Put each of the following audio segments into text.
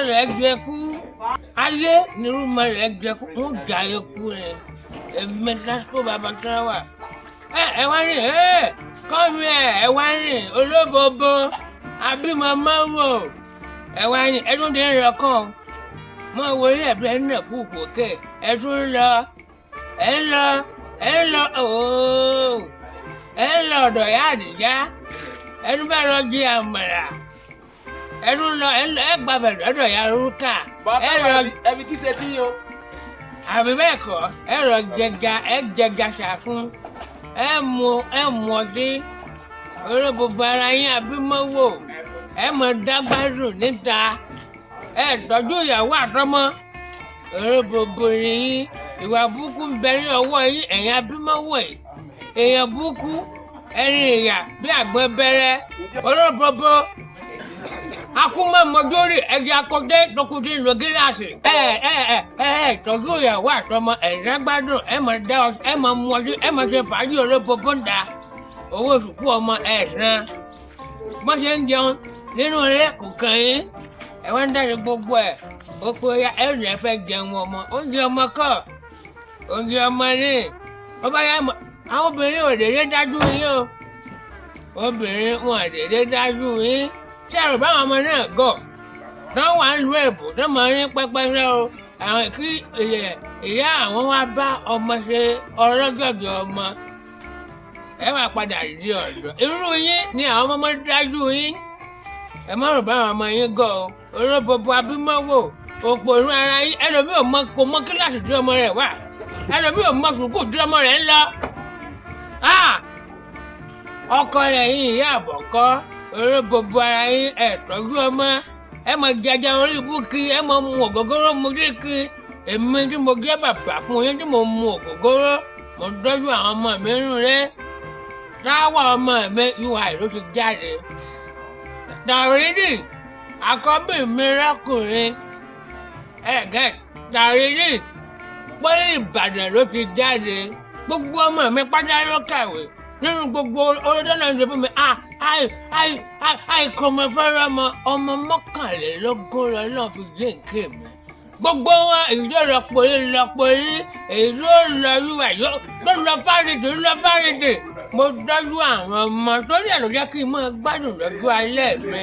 rẹ̀ jẹ́kú ayé nírúmọ rẹ̀ jẹ́kú ń jà eku rẹ̀ èmi lásìkò bàbá tó wà ẹ wá rìn kọ́mi ẹ wá rìn olóbobo abímọ mọ́wò ẹ wá rìn ẹdún dé ń lọ kàn mọ́ wo ilé ẹ̀bí ẹ̀ ń nà kú kòkè ẹdún ń lọ ooo ẹ ń lọ ọ̀dọ̀ yá àdìjá ẹnu bá lọ jí àmàlà ẹnu lọ ẹ gbàgbẹ́ lọ́dọ̀ ya rúkà ẹ lọ ẹbí tí ṣe tí yín o. àbí bẹ́ẹ̀ kọ́ ẹ lọ jẹga ṣàfún ẹ mú ọdí olóbòbò ara yín abímọ́wò ẹ mọ̀ dágbádùn níta ẹ tọ́jú ìyàwó àtọmọ olóbòbò yín ìwà burúkú ń bẹ ní ọwọ́ yín ẹ̀yin abímọ́wò yìí èèyàn burúkú ẹni ìyà bí àgbọn bẹ̀rẹ̀ olóbòbò akúmọ̀ mọ́jórì ẹ̀jẹ̀ akọ́dé tókùtì ń lo gíláàsì tọ́jú ìyàwó àtọmọ ẹ̀yìn gbádùn ẹ mọ̀ mú ọdún ẹ mọ̀ ṣe fàájì olóbòbò ń da owó sùkú ọmọ ẹ̀sán bọ́n ṣe ń jẹun nínú ilé kò kàn yín ẹ wá ń dáre gbogbo ẹ̀ ó pé ẹ̀rù ẹ̀ fẹ́ jẹun ọmọ oúnjẹ ọmọ kọ́ oúnjẹ ọmọ ní ó bá yá àwọn obìnrin ò dédé dájú yín o obìnrin wọn ò dédé dájú yín tí àrò báwọn ọmọ náà gọ̀ tán wà ń lu èbò tó mọ ní pẹ́pẹ́sẹ́ o àwọn kí ìyá àwọn wá bá ọmọ ṣe ọlọ́jọ̀jọ̀ ọmọ ẹ wá padà di ọ̀dọ́ irú yín ni àwọn ọmọ dájú yín ẹ má rò báwọn ọmọ yín gọ̀ o olóbòbò abímọ́wò òpònú ara yín ẹlòmíì kò mọ kíláàsì tí ọmọ rẹ̀ wà ẹlòmíì ò mọ sùkúù tí ọmọ rẹ̀ ń lọ ọkọ rẹ̀ yín ìyá àbọ̀kọ́ olóbòbò ara yín ẹ tọ́jú ọmọ ẹ mọ jẹjẹ orí ibú kí ẹ mọ mu ògógóró mu dé kí èmi tí mo jẹ́ bàbá fún yín tí mo mu ògógóró mo tọ́jú àwọn ọmọ mi nù rẹ táwọn ọmọ mi ìwà ìlú ti jáde Dàrídì àkọ́bí mi lọ́kùnrin Dàrídì pọ́lí Ìbàdàn ló ti jáde gbogbo ọmọ mi pátá ló kàwé nínú gbogbo olódó náà ń ṣe fún mi àìkọ́mọ fẹ́rẹ́ ọmọ mọ́kànlélógún náà fi gbé nǹkan mi gbogbo wọn èyí tó lọ pòlí èyí tó lọ yúwà tó lọ fáridì mo tọ́jú àwọn ọmọ torí ẹ̀ ló jẹ́ kí n máa gbádùn lọ́jọ́ alẹ́ mi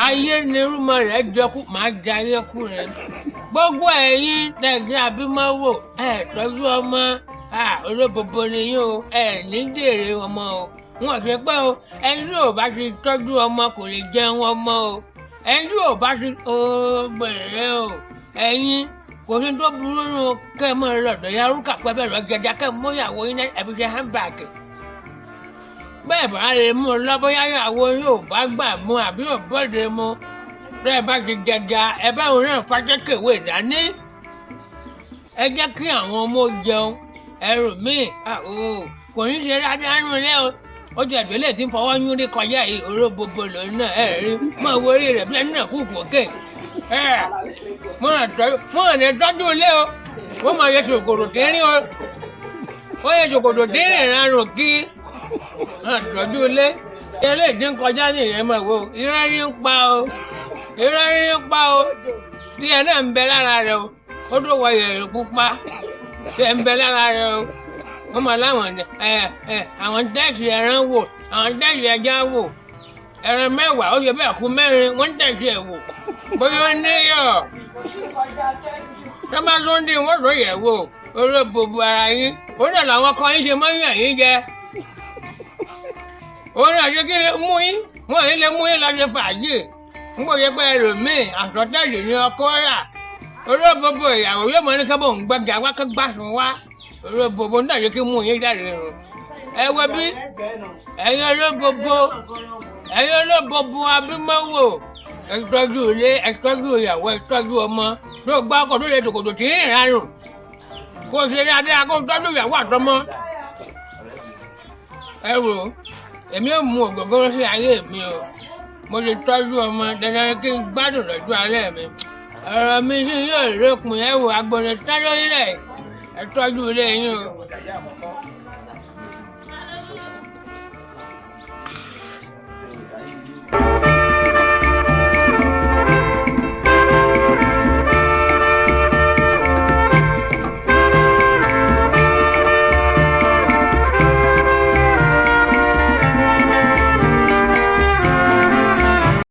ayé ni irúmọ rẹ̀ jọkú máa jayé kú rẹ̀ gbogbo ẹ̀yin tẹ̀gbẹ́ abímọ́wò ẹ̀ tọ́jú ọmọ olóbòbò ni yín o ẹ̀ ní jèrè ọmọ o wọn ṣe pé o ẹni tí ò bá ti tọ́jú ọmọ kò lè jẹun ọmọ o ẹni tí ò bá ti gbèrè o ẹ̀yin kò sí tó burú nù kẹ́ ẹ mọ̀ lọ́dọ̀ ya rúkà pẹ́pẹ́ lọ jẹjẹ kẹ́ ẹ mú ìyàwó yín ẹ̀fí ṣe handbag bẹ́ẹ̀ bá lè mú un lọ́bọ́yá ìyàwó yóò bá gbà mú àbí ò bọ́dé mu bẹ́ẹ̀ bá ti jẹjà ẹ bá òun náà fàjẹ́kẹ̀wé dání ẹ jẹ́ kí àwọn ọmọ jẹun ẹrù míì kò ní ṣe dáadáa nù lẹ́ o ó jẹ́ ìdílé tí ń fọwọ́ yún rí kọjá yìí olóbòbò lòun náà rí mọ̀ wo orí rẹ̀ bí ẹni náà kú kòkè mo ràn ní tọ́jú ilé o mo máa yẹ ṣòkòtò tínrín o ó yẹ ṣòkòtò tínrín ìranù kí tọ́jú ilé ilé ìdí ń kọjá ní ìyẹn mọ̀ wo irọ́ ní ń pa o tí ẹ náà ń bẹ lára rẹ o ó tó wọ yẹ̀rẹ̀ pupa tí ẹ ń bẹ lára rẹ o wọ́n máa láwọn àwọn tẹ́ẹ̀sì ẹran wò àwọn tẹ́ẹ̀sì ẹja wò ẹran mẹ́wàá ó yẹ bẹ́ẹ̀ kú mẹ́rin wọ́n ń tẹ̀sí ẹ̀ wò bóyá ó níyọ̀ tọ́ba tó ń dín wọ́n tó yẹ̀ wò olóbòbò ara yín ó dẹ̀ làwọn kan yín ṣe mọ́ yàn yín jẹ òun náà ṣe kí lè mú yín wọ́n yín lè mú yín lọ ṣe fàájì ń bò yẹ pé ẹlòmíì àsọtẹ́lẹ̀ ní ọkọ rà olóbòbò ìyàwó yóò mọ ní kábọ̀ ń gbàgbà wákàgbàsùn wá olóbòbò ń dàjẹ́ kí mú yín jáde rùn ẹ wọ bí ẹ̀yin olóbòbò abímọ́wò ẹ tọ́jú ilé ẹ tọ́jú ìyàwó ẹ tọ́jú ọmọ tó gbá ọkọ̀ tó lè tòkòtò tí ń ránù kó o ṣe dáadáa kó o tọ́jú ìyàwó àtọmọ ẹ wò èmi ò mú ògógóró sí ayé mi o mo lè tọ́jú ọmọ dandan kí n gbádùn lọ́jọ́ alẹ́ mi ọ̀rọ̀ mi sì yóò lókun ẹ wò agbọ̀nẹ̀ tá lórílẹ̀ ẹ tọ́jú ilé yín o.